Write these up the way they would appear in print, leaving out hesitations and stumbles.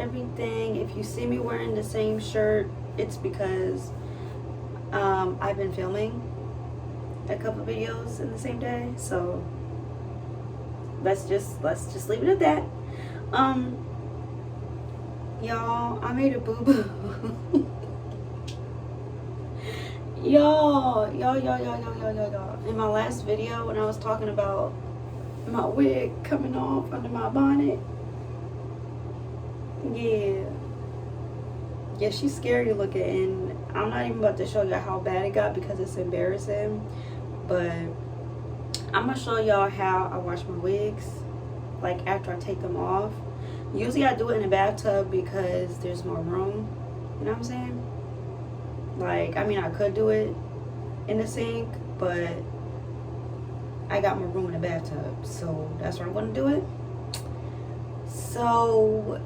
everything. If you see me wearing the same shirt, it's because I've been filming a couple videos in the same day, so let's just leave it at that. Y'all, I made a boo-boo. y'all. In my last video, when I was talking about my wig coming off under my bonnet, yeah, she's scary looking, and I'm not even about to show you how bad it got because it's embarrassing. But I'm gonna show y'all how I wash my wigs, like after I take them off. Usually I do it in the bathtub because there's more room, you know what I'm saying? Like, I mean, I could do it in the sink, but I got more room in the bathtub, so that's where I'm gonna do it. So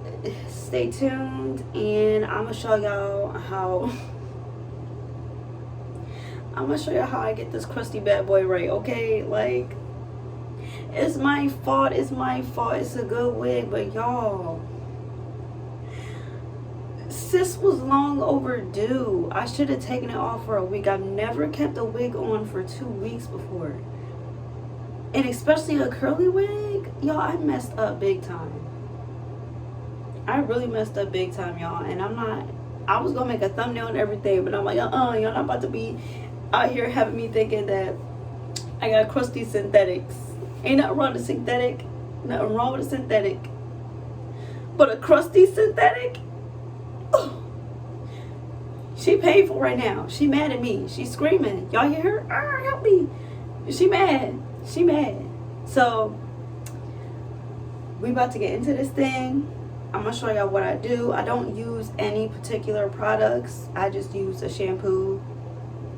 stay tuned, and I'm gonna show y'all how I get this crusty bad boy right, okay? Like, it's my fault. It's a good wig, but y'all, sis was long overdue. I should have taken it off for a week. I've never kept a wig on for 2 weeks before, and especially a curly wig. Y'all, I messed up big time. I really messed up big time, y'all. And I was gonna make a thumbnail and everything, but I'm like, y'all not about to be out here having me thinking that I got crusty synthetics. Ain't nothing wrong with synthetic. Nothing wrong with a synthetic. But a crusty synthetic? Oh. She painful right now. She mad at me. She's screaming. Y'all hear her? Help me. She mad. So, we about to get into this thing. I'm going to show y'all what I do. I don't use any particular products. I just use a shampoo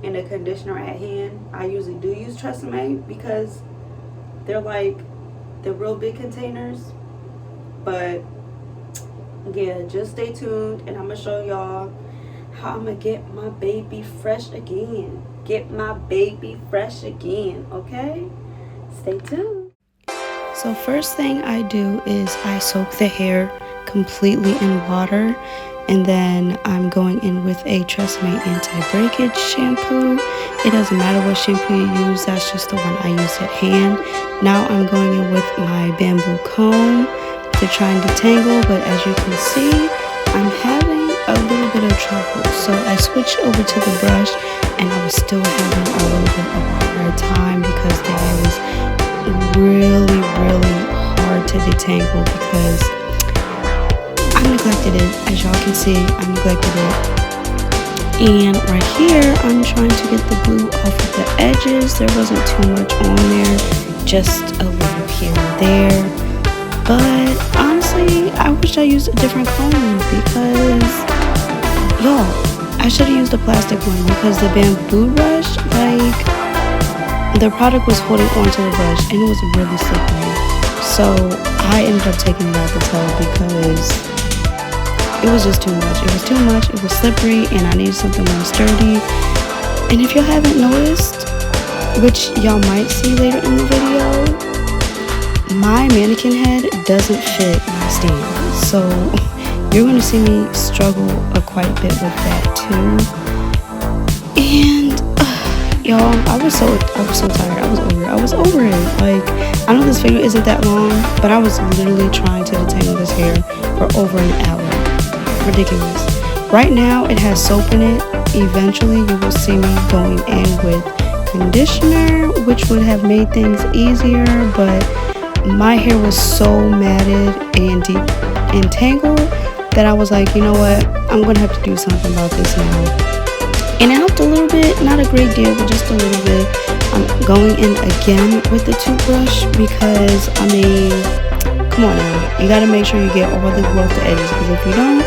and a conditioner at hand. I usually do use Tresemme because they're like the real big containers. But yeah, just stay tuned, and I'm gonna show y'all how I'm gonna get my baby fresh again. Okay? Stay tuned. So first thing I do is I soak the hair completely in water, and then I'm going in with a Tresemme anti-breakage shampoo. It doesn't matter what shampoo you use, that's just the one I use at hand. Now I'm going in with my bamboo comb to try and detangle, but as you can see, I'm having a little bit of trouble. So I switched over to the brush, and I was still having a little bit of a hard time because the hair was really hard to detangle because I neglected it. As y'all can see, I neglected it. And right here, I'm trying to get the glue off of the edges. There wasn't too much on there, just a little here and there. But honestly, I wish I used a different comb because, y'all, I should have used a plastic one because the bamboo brush, like, the product was holding onto the brush and it was really slippery. So I ended up taking it out the tub because it was just too much. It was slippery, and I needed something more sturdy. And if y'all haven't noticed, which y'all might see later in the video, my mannequin head doesn't fit my stand. So you're going to see me struggle quite a bit with that too. And y'all, I was so tired. I was over it. Like, I know this video isn't that long, but I was literally trying to detangle this hair for over an hour. Ridiculous. Right now it has soap in it. Eventually you will see me going in with conditioner, which would have made things easier, but my hair was so matted and entangled that I was like, you know what, I'm gonna have to do something about this now. And it helped a little bit, not a great deal, but just a little bit. I'm going in again with the toothbrush because, I mean, come on now, you gotta make sure you get all the glue off the edges, because if you don't,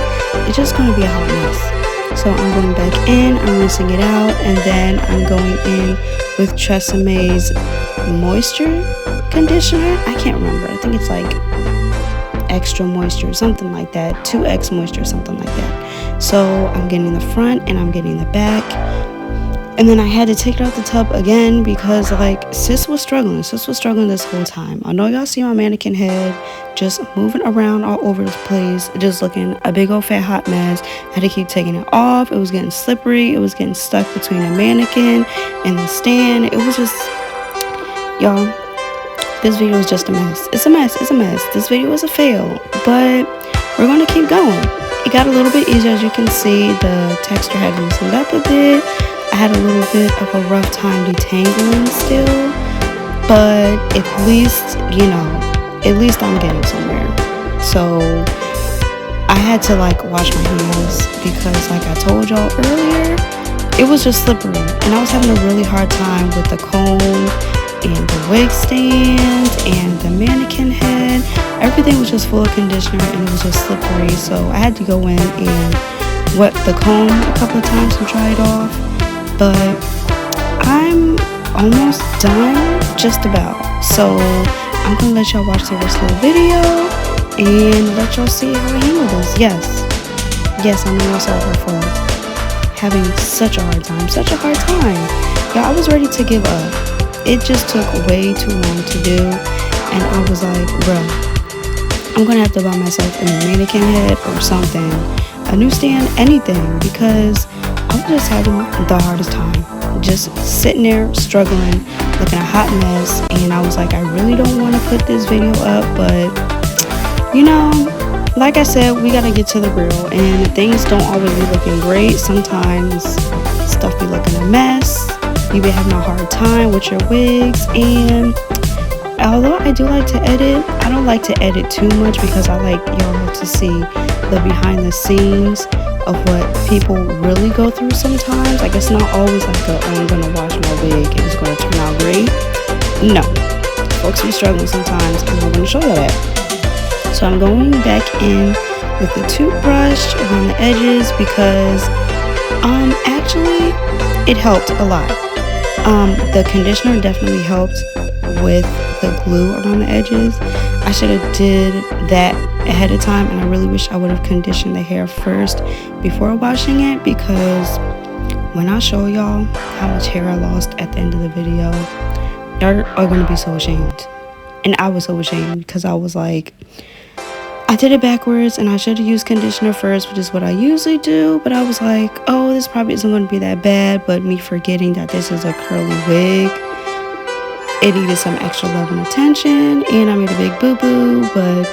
it's just gonna be a hot mess. So I'm going back in, I'm rinsing it out, and then I'm going in with Tresemme's moisture conditioner. I can't remember, I think it's like extra moisture, something like that, 2x moisture, something like that. So I'm getting the front and I'm getting the back. And then I had to take it out the tub again because like sis was struggling. Sis was struggling this whole time. I know y'all see my mannequin head just moving around all over the place, just looking a big old fat hot mess. I had to keep taking it off. It was getting slippery. It was getting stuck between the mannequin and the stand. It was just, y'all, this video is just a mess. It's a mess. It's a mess. This video was a fail, but we're going to keep going. It got a little bit easier. As you can see, the texture had loosened up a bit. I had a little bit of a rough time detangling still, but at least, you know, at least I'm getting somewhere. So I had to like wash my hands because like I told y'all earlier, it was just slippery and I was having a really hard time with the comb and the wig stand and the mannequin head. Everything was just full of conditioner and it was just slippery, so I had to go in and wet the comb a couple of times and dry it off. But I'm almost done, just about. So I'm gonna let y'all watch the rest of the video and let y'all see how I handle this. Yes, I know y'all saw her fall. Having such a hard time. Yeah, I was ready to give up. It just took way too long to do, and I was like, bruh, I'm gonna have to buy myself a new mannequin head or something, a new stand, anything, because I was just having the hardest time, just sitting there struggling, looking a hot mess. And I was like, I really don't want to put this video up, but you know, like I said, we gotta get to the real, and things don't always be looking great. Sometimes stuff be looking a mess. You be having a hard time with your wigs. And although I do like to edit, I don't like to edit too much because I like y'all to see the behind the scenes of what people really go through sometimes. Like, it's not always like oh, I'm gonna wash my wig and it's gonna turn out great. No, folks be struggling sometimes, and I'm gonna show you that. So I'm going back in with the toothbrush around the edges because actually it helped a lot. The conditioner definitely helped with the glue around the edges. I should have did that ahead of time, and I really wish I would have conditioned the hair first before washing it, because when I show y'all how much hair I lost at the end of the video, y'all are going to be so ashamed. And I was so ashamed because I was like, I did it backwards and I should have used conditioner first, which is what I usually do. But I was like, oh, this probably isn't going to be that bad. But me forgetting that this is a curly wig, it needed some extra love and attention, and I made a big boo-boo. But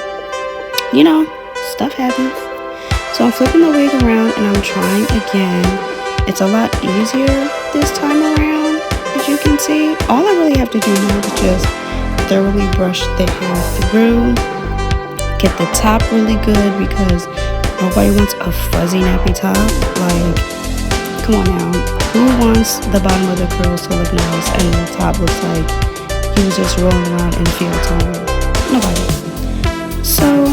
you know, stuff happens. So I'm flipping the wig around and I'm trying again. It's a lot easier this time around, as you can see. All I really have to do now is just thoroughly brush the hair through, get the top really good, because nobody wants a fuzzy nappy top. Like, come on now, who wants the bottom of the curls to look nice and the top looks like he was just rolling around in field tone? Nobody. So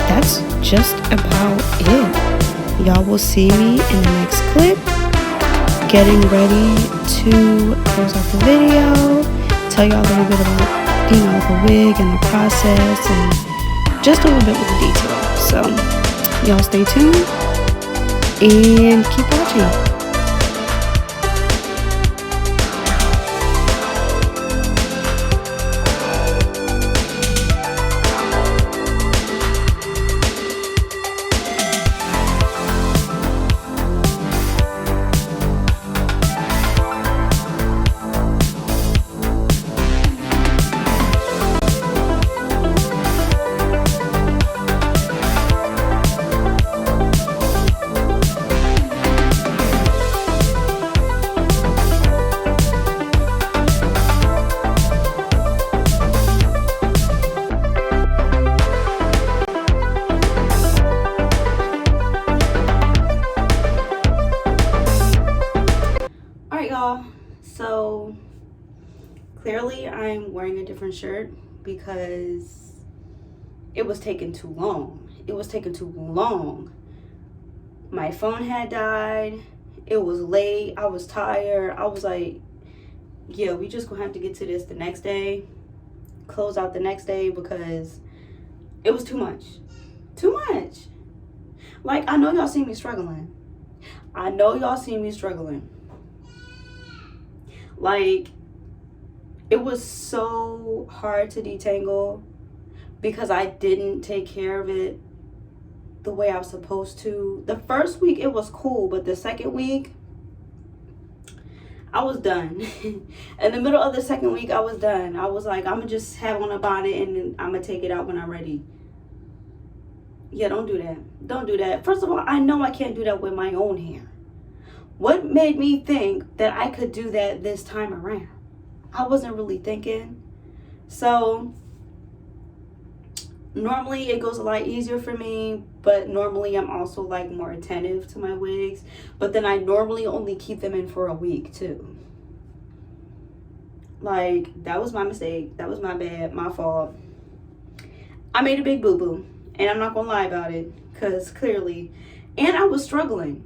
that's just about it. Y'all will see me in the next clip, getting ready to close out the video, tell y'all a little bit about, you know, the wig and the process and just a little bit more detail. So y'all stay tuned and keep watching. So clearly I'm wearing a different shirt because it was taking too long. My phone had died. It was late. I was tired. I was like, yeah, we just gonna have to get to this the next day, close out the next day, because it was too much. Like, I know y'all see me struggling. Like, it was so hard to detangle because I didn't take care of it the way I was supposed to. The first week it was cool, but the second week I was done. In the middle of the second week I was done. I was like, I'm gonna just have on a bonnet and I'm gonna take it out when I'm ready. Yeah, don't do that. Don't do that. First of all, I know I can't do that with my own hair. What made me think that I could do that this time around? I wasn't really thinking. So normally it goes a lot easier for me, but normally I'm also like more attentive to my wigs. But then I normally only keep them in for a week too. Like, that was my mistake. That was my bad, my fault. I made a big boo-boo, and I'm not gonna lie about it, because clearly, and I was struggling.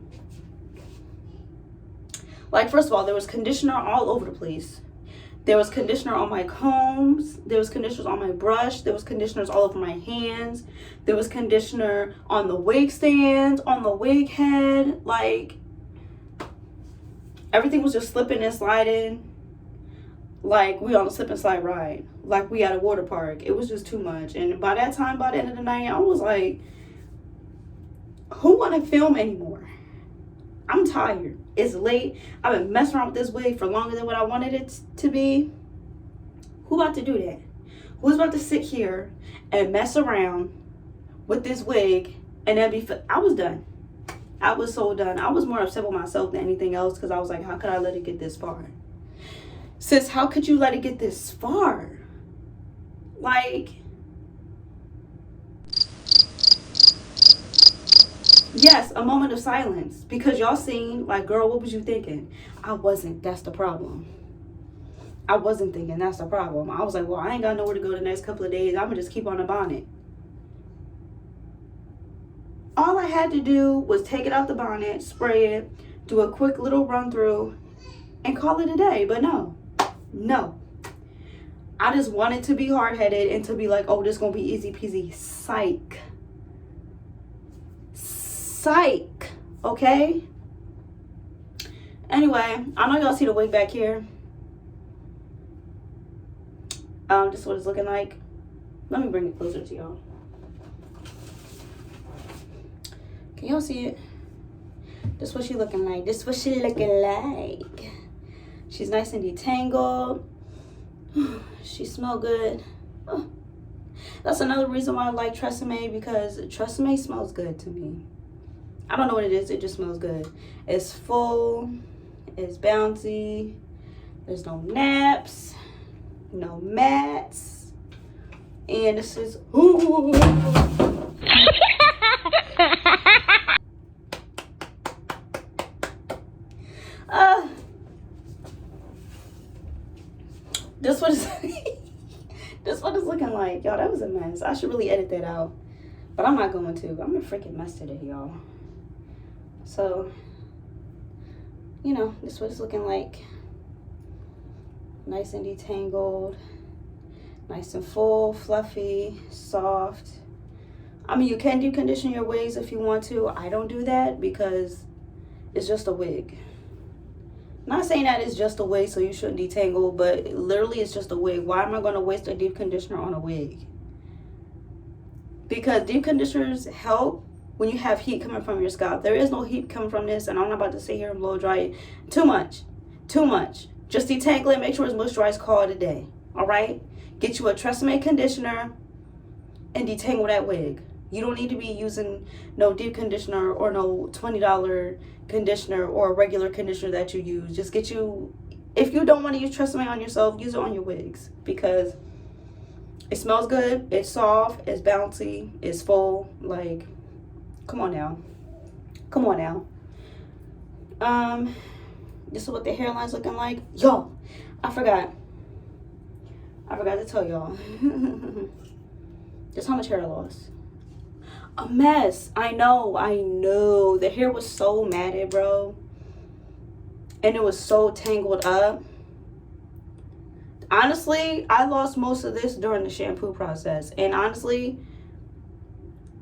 Like, first of all, there was conditioner all over the place. There was conditioner on my combs. There was conditioners on my brush. There was conditioners all over my hands. There was conditioner on the wig stand, on the wig head. Like, everything was just slipping and sliding. Like we on a slip and slide ride. Like we at a water park. It was just too much. And by that time, by the end of the night, I was like, who want to film anymore? I'm tired. It's late. I've been messing around with this wig for longer than what I wanted it to be. Who about to do that? Who's about to sit here and mess around with this wig and then be... I was done. I was so done. I was more upset with myself than anything else because I was like, how could I let it get this far? Sis, how could you let it get this far? Like... yes, a moment of silence. Because y'all seen, like, girl, what was you thinking? I wasn't. That's the problem. I wasn't thinking. That's the problem. I was like, well, I ain't got nowhere to go the next couple of days. I'm going to just keep on the bonnet. All I had to do was take it out the bonnet, spray it, do a quick little run through, and call it a day. But no. No. I just wanted to be hard-headed and to be like, oh, this is going to be easy peasy. Psych. Psych, okay? Anyway, I know y'all see the wig back here. This is what it's looking like. Let me bring it closer to y'all. Can y'all see it? This is what she looking like. This is what she looking like. She's nice and detangled. She smell good. That's another reason why I like Tresemme, because Tresemme smells good to me. I don't know what it is. It just smells good. It's full. It's bouncy. There's no naps. No mats. And this is... ooh. This what is... this what it's looking like. Y'all, that was a mess. I should really edit that out. But I'm not going to. I'm a freaking mess today, y'all. So, you know, this is what it's looking like. Nice and detangled. Nice and full, fluffy, soft. I mean, you can deep condition your wigs if you want to. I don't do that because it's just a wig. Not saying that it's just a wig, so you shouldn't detangle, but literally it's just a wig. Why am I going to waste a deep conditioner on a wig? Because deep conditioners help when you have heat coming from your scalp. There is no heat coming from this, and I'm not about to sit here and blow dry it. Too much. Too much. Just detangle it. Make sure it's moisturized. Call it a day. All right? Get you a Tresemme conditioner and detangle that wig. You don't need to be using no deep conditioner or no $20 conditioner or a regular conditioner that you use. Just get you... if you don't want to use Tresemme on yourself, use it on your wigs. Because it smells good. It's soft. It's bouncy. It's full. Like... come on now. Come on now. This is what the hairline's looking like. Yo, I forgot to tell y'all. Just how much hair I lost. A mess. I know. The hair was so matted, bro. And it was so tangled up. Honestly, I lost most of this during the shampoo process. And honestly,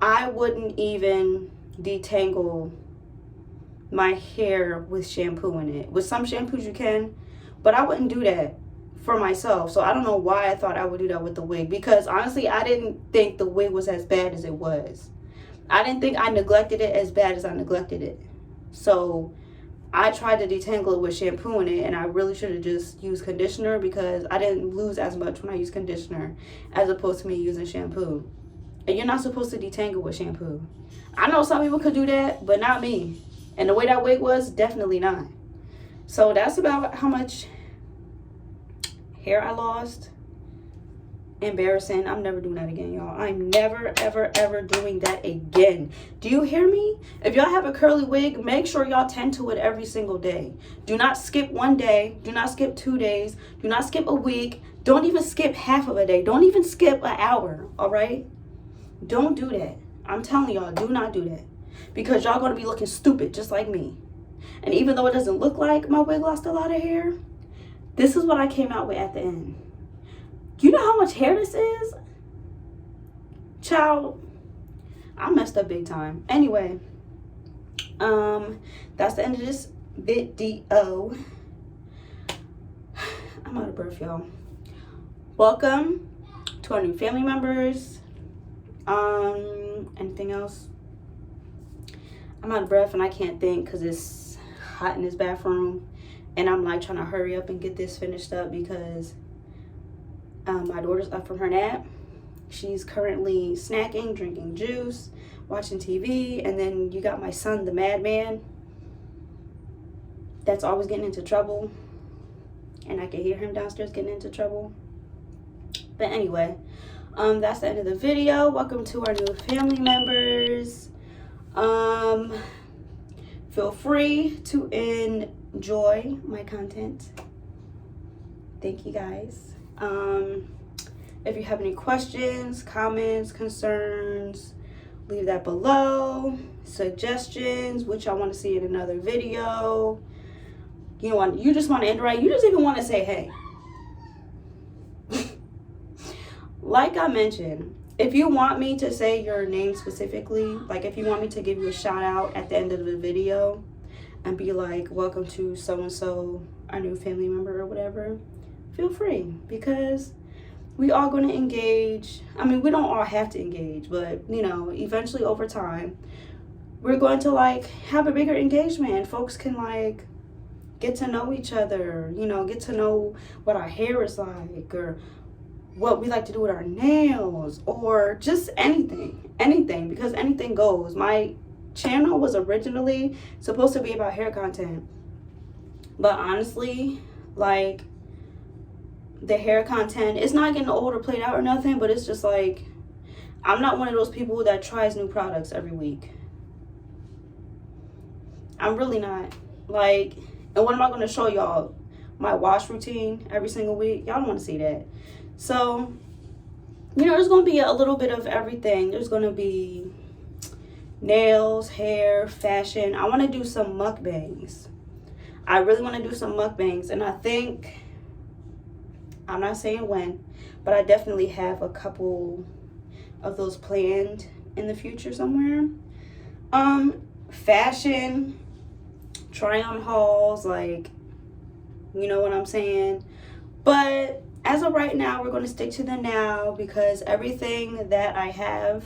I wouldn't even detangle my hair with shampoo in it. With some shampoos you can. But I wouldn't do that for myself. So I don't know why I thought I would do that with the wig, because honestly, I didn't think the wig was as bad as it was. I didn't think I neglected it as bad as I neglected it. So I tried to detangle it with shampoo in it, and I really should have just used conditioner, because I didn't lose as much when I used conditioner as opposed to me using shampoo. And you're not supposed to detangle with shampoo. I know some people could do that, but not me. And the way that wig was, definitely not. So that's about how much hair I lost. Embarrassing. I'm never doing that again, y'all. I'm never, ever, ever doing that again. Do you hear me? If y'all have a curly wig, make sure y'all tend to it every single day. Do not skip one day. Do not skip 2 days. Do not skip a week. Don't even skip half of a day. Don't even skip an hour, all right? Don't do that. I'm telling y'all, do not do that. Because y'all going to be looking stupid just like me. And even though it doesn't look like my wig lost a lot of hair, this is what I came out with at the end. You know how much hair this is? Child, I messed up big time. Anyway, that's the end of this video. I'm out of breath, y'all. Welcome to our new family members. Anything else? I'm out of breath and I can't think because it's hot in this bathroom. And I'm like trying to hurry up and get this finished up because my daughter's up from her nap. She's currently snacking, drinking juice, watching TV. And then you got my son, the madman, that's always getting into trouble. And I can hear him downstairs getting into trouble. But anyway, that's the end of the video. Welcome to our new family members. Feel free to enjoy my content. Thank you guys. If you have any questions, comments, concerns, leave that below. Suggestions, which I want to see in another video. You just want to interact. You just even want to say hey. Like I mentioned, if you want me to say your name specifically, like if you want me to give you a shout out at the end of the video and be like, welcome to so-and-so, our new family member or whatever, feel free, because we all going to engage. I mean, we don't all have to engage, but eventually over time, we're going to like have a bigger engagement. Folks can like get to know each other, get to know what our hair is like, or what we like to do with our nails, or just anything, because anything goes. My channel was originally supposed to be about hair content, but honestly, like, the hair content, it's not getting old or played out or nothing, but it's just like, I'm not one of those people that tries new products every week. I'm really not. Like, and what am I going to show y'all? My wash routine every single week? Y'all don't want to see that. So, there's going to be a little bit of everything. There's going to be nails, hair, fashion. I want to do some mukbangs. I really want to do some mukbangs. And I think, I'm not saying when, but I definitely have a couple of those planned in the future somewhere. Fashion, try on hauls, like, you know what I'm saying? But as of right now, we're going to stick to the now, because everything that I have,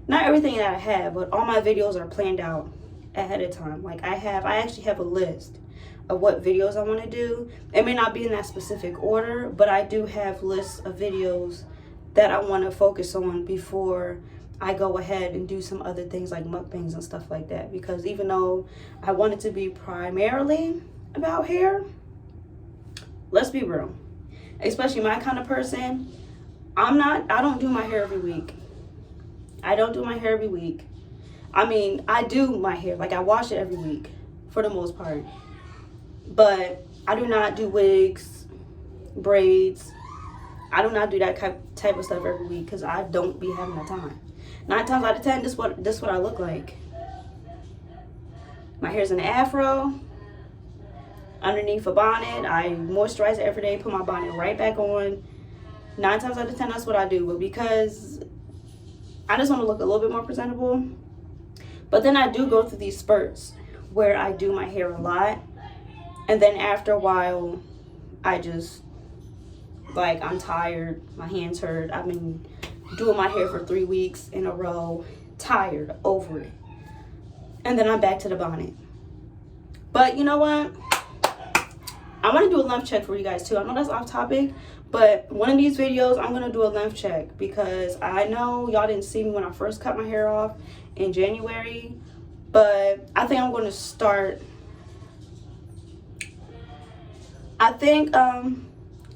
not everything that I have, but all my videos are planned out ahead of time. Like I actually have a list of what videos I want to do. It may not be in that specific order, but I do have lists of videos that I want to focus on before I go ahead and do some other things like mukbangs and stuff like that. Because even though I want it to be primarily about hair, let's be real, especially my kind of person, I don't do my hair every week. I don't do my hair every week. I mean, I do my hair, like I wash it every week for the most part. But I do not do wigs, braids. I do not do that type of stuff every week because I don't be having the time. 9 times out of 10, this what I look like. My hair's an afro. Underneath a bonnet, I moisturize it every day, put my bonnet right back on. 9 times out of 10, that's what I do. But because I just want to look a little bit more presentable. But then I do go through these spurts where I do my hair a lot. And then after a while, I just, like, I'm tired. My hands hurt. I've been doing my hair for 3 weeks in a row. Tired, over it. And then I'm back to the bonnet. But you know what? I want to do a length check for you guys too. I know that's off topic, but one of these videos I'm going to do a length check because I know y'all didn't see me when I first cut my hair off in January, but I think I'm going to start. I think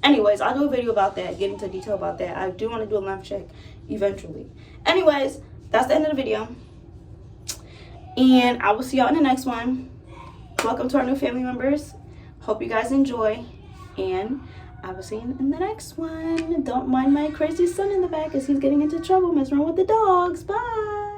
anyways, I'll do a video about that, get into detail about that. I do want to do a length check eventually. Anyways, that's the end of the video, and I will see y'all in the next one. Welcome to our new family members. Hope you guys enjoy, and I will see you in the next one. Don't mind my crazy son in the back as he's getting into trouble messing around with the dogs. Bye.